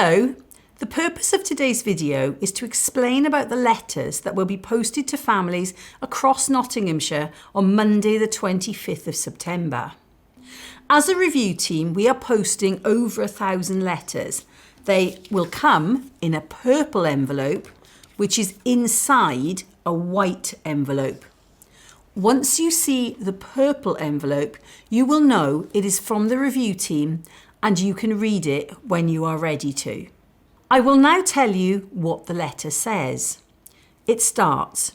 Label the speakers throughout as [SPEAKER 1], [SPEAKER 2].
[SPEAKER 1] Hello, the purpose of today's video is to explain about the letters that will be posted to families across Nottinghamshire on Monday the 25th of September. As a review team, we are posting over 1,000 letters. They will come in a purple envelope, which is inside a white envelope. Once you see the purple envelope, you will know it is from the review team and you can read it when you are ready to. I will now tell you what the letter says. It starts,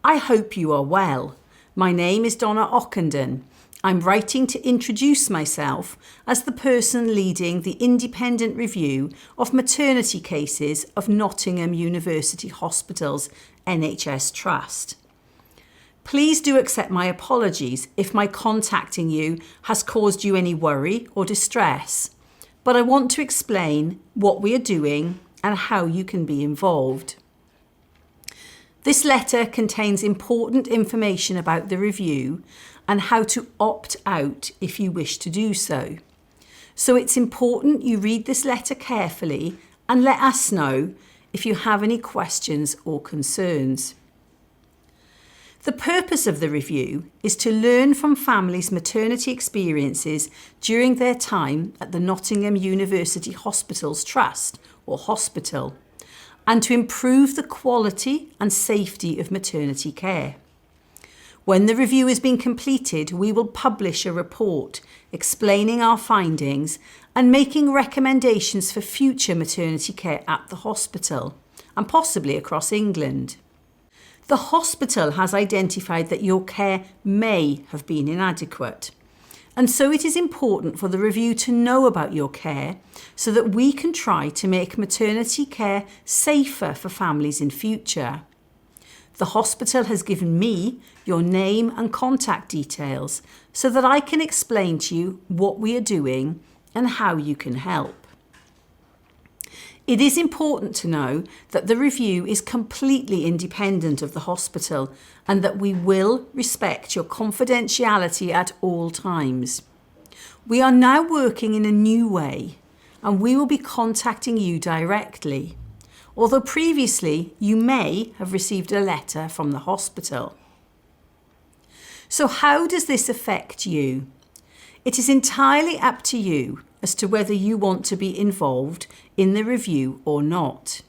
[SPEAKER 1] "I hope you are well. My name is Donna Ockenden. I'm writing to introduce myself as the person leading the independent review of maternity cases of Nottingham University Hospital's NHS Trust. Please do accept my apologies if my contacting you has caused you any worry or distress, but I want to explain what we are doing and how you can be involved. This letter contains important information about the review and how to opt out if you wish to do so. So it's important you read this letter carefully and let us know if you have any questions or concerns. The purpose of the review is to learn from families' maternity experiences during their time at the Nottingham University Hospitals Trust, or hospital, and to improve the quality and safety of maternity care. When the review has been completed, we will publish a report explaining our findings and making recommendations for future maternity care at the hospital, and possibly across England. The hospital has identified that your care may have been inadequate, and so it is important for the review to know about your care so that we can try to make maternity care safer for families in future. The hospital has given me your name and contact details so that I can explain to you what we are doing and how you can help. It is important to know that the review is completely independent of the hospital and that we will respect your confidentiality at all times. We are now working in a new way and we will be contacting you directly, although previously you may have received a letter from the hospital. So how does this affect you? It is entirely up to you as to whether you want to be involved in the review or not.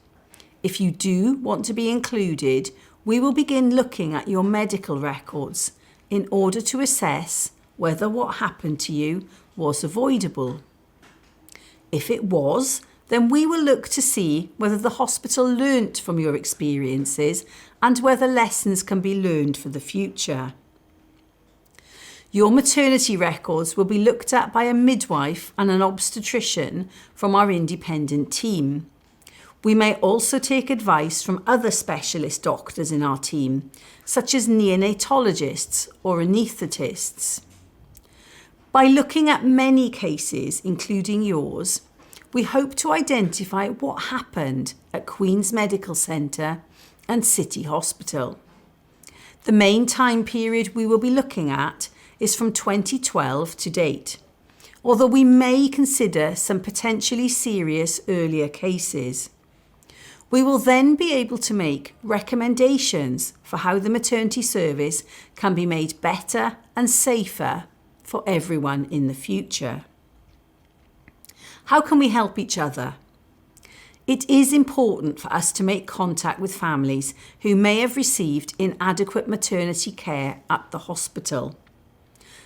[SPEAKER 1] If you do want to be included, we will begin looking at your medical records in order to assess whether what happened to you was avoidable. If it was, then we will look to see whether the hospital learnt from your experiences and whether lessons can be learned for the future. Your maternity records will be looked at by a midwife and an obstetrician from our independent team. We may also take advice from other specialist doctors in our team, such as neonatologists or anaesthetists. By looking at many cases, including yours, we hope to identify what happened at Queen's Medical Centre and City Hospital. The main time period we will be looking at is from 2012 to date, although we may consider some potentially serious earlier cases. We will then be able to make recommendations for how the maternity service can be made better and safer for everyone in the future. How can we help each other? It is important for us to make contact with families who may have received inadequate maternity care at the hospital.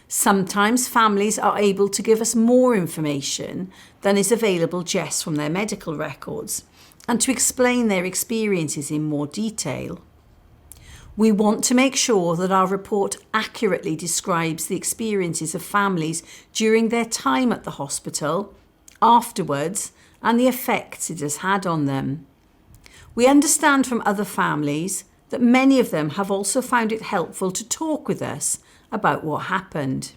[SPEAKER 1] Sometimes families are able to give us more information than is available just from their medical records and to explain their experiences in more detail. We want to make sure that our report accurately describes the experiences of families during their time at the hospital, afterwards, and the effects it has had on them. We understand from other families that many of them have also found it helpful to talk with us about what happened.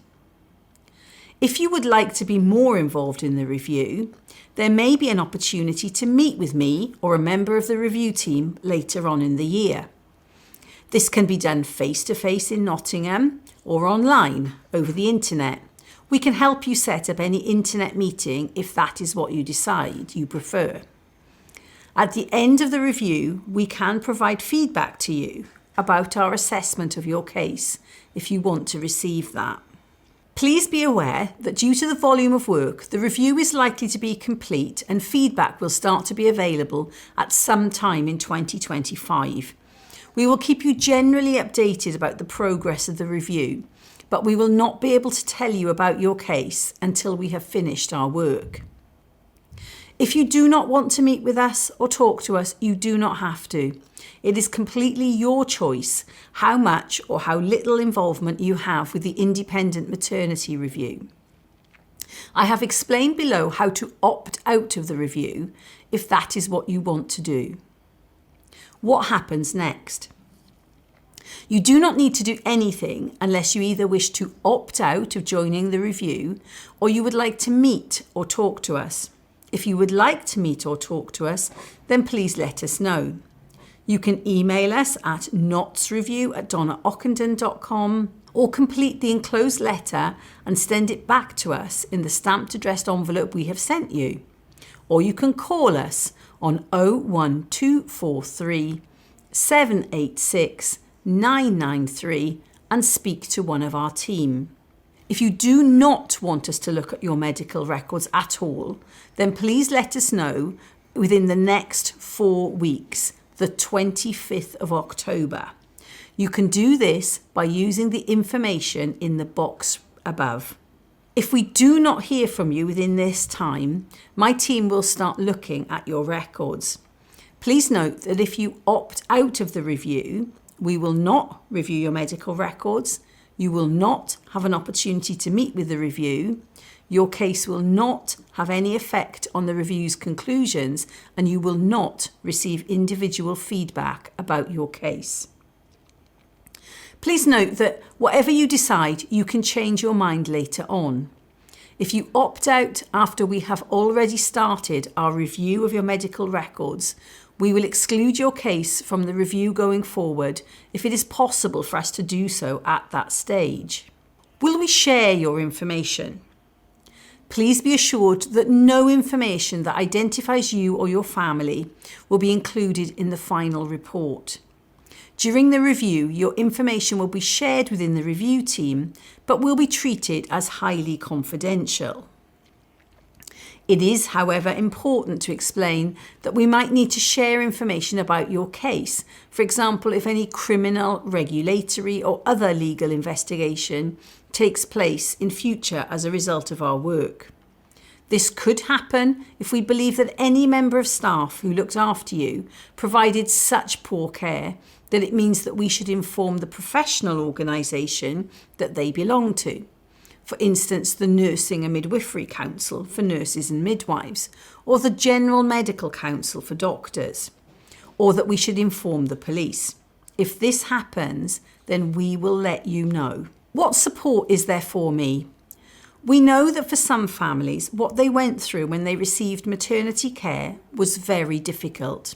[SPEAKER 1] If you would like to be more involved in the review, there may be an opportunity to meet with me or a member of the review team later on in the year. This can be done face-to-face in Nottingham or online over the internet, We can help you set up any internet meeting if that is what you decide you prefer. At the end of the review, we can provide feedback to you about our assessment of your case if you want to receive that. Please be aware that due to the volume of work, the review is likely to be complete and feedback will start to be available at some time in 2025. We will keep you generally updated about the progress of the review, but we will not be able to tell you about your case until we have finished our work. If you do not want to meet with us or talk to us, you do not have to. It is completely your choice how much or how little involvement you have with the independent maternity review. I have explained below how to opt out of the review if that is what you want to do. What happens next? You do not need to do anything unless you either wish to opt out of joining the review or you would like to meet or talk to us. If you would like to meet or talk to us, then please let us know. You can email us at notsreview@donnaockenden.com or complete the enclosed letter and send it back to us in the stamped addressed envelope we have sent you. Or you can call us on 01243 786 993 and speak to one of our team. If you do not want us to look at your medical records at all, then please let us know within the next 4 weeks, the 25th of October. You can do this by using the information in the box above. If we do not hear from you within this time, my team will start looking at your records. Please note that if you opt out of the review, we will not review your medical records. You will not have an opportunity to meet with the review. Your case will not have any effect on the review's conclusions, and you will not receive individual feedback about your case. Please note that whatever you decide, you can change your mind later on. If you opt out after we have already started our review of your medical records, we will exclude your case from the review going forward if it is possible for us to do so at that stage. Will we share your information? Please be assured that no information that identifies you or your family will be included in the final report. During the review, your information will be shared within the review team, but will be treated as highly confidential. It is, however, important to explain that we might need to share information about your case. For example, if any criminal, regulatory or other legal investigation takes place in future as a result of our work. This could happen if we believe that any member of staff who looked after you provided such poor care that it means that we should inform the professional organisation that they belong to. For instance, the Nursing and Midwifery Council for nurses and midwives, or the General Medical Council for doctors, or that we should inform the police. If this happens, then we will let you know. What support is there for me? We know that for some families, what they went through when they received maternity care was very difficult.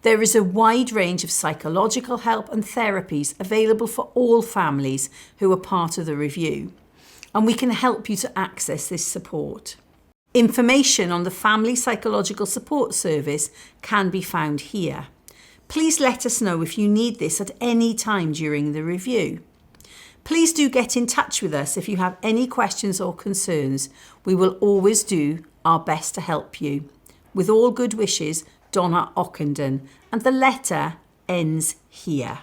[SPEAKER 1] There is a wide range of psychological help and therapies available for all families who are part of the review, and we can help you to access this support. Information on the Family Psychological Support Service can be found here. Please let us know if you need this at any time during the review. Please do get in touch with us if you have any questions or concerns. We will always do our best to help you. With all good wishes, Donna Ockenden, and the letter ends here.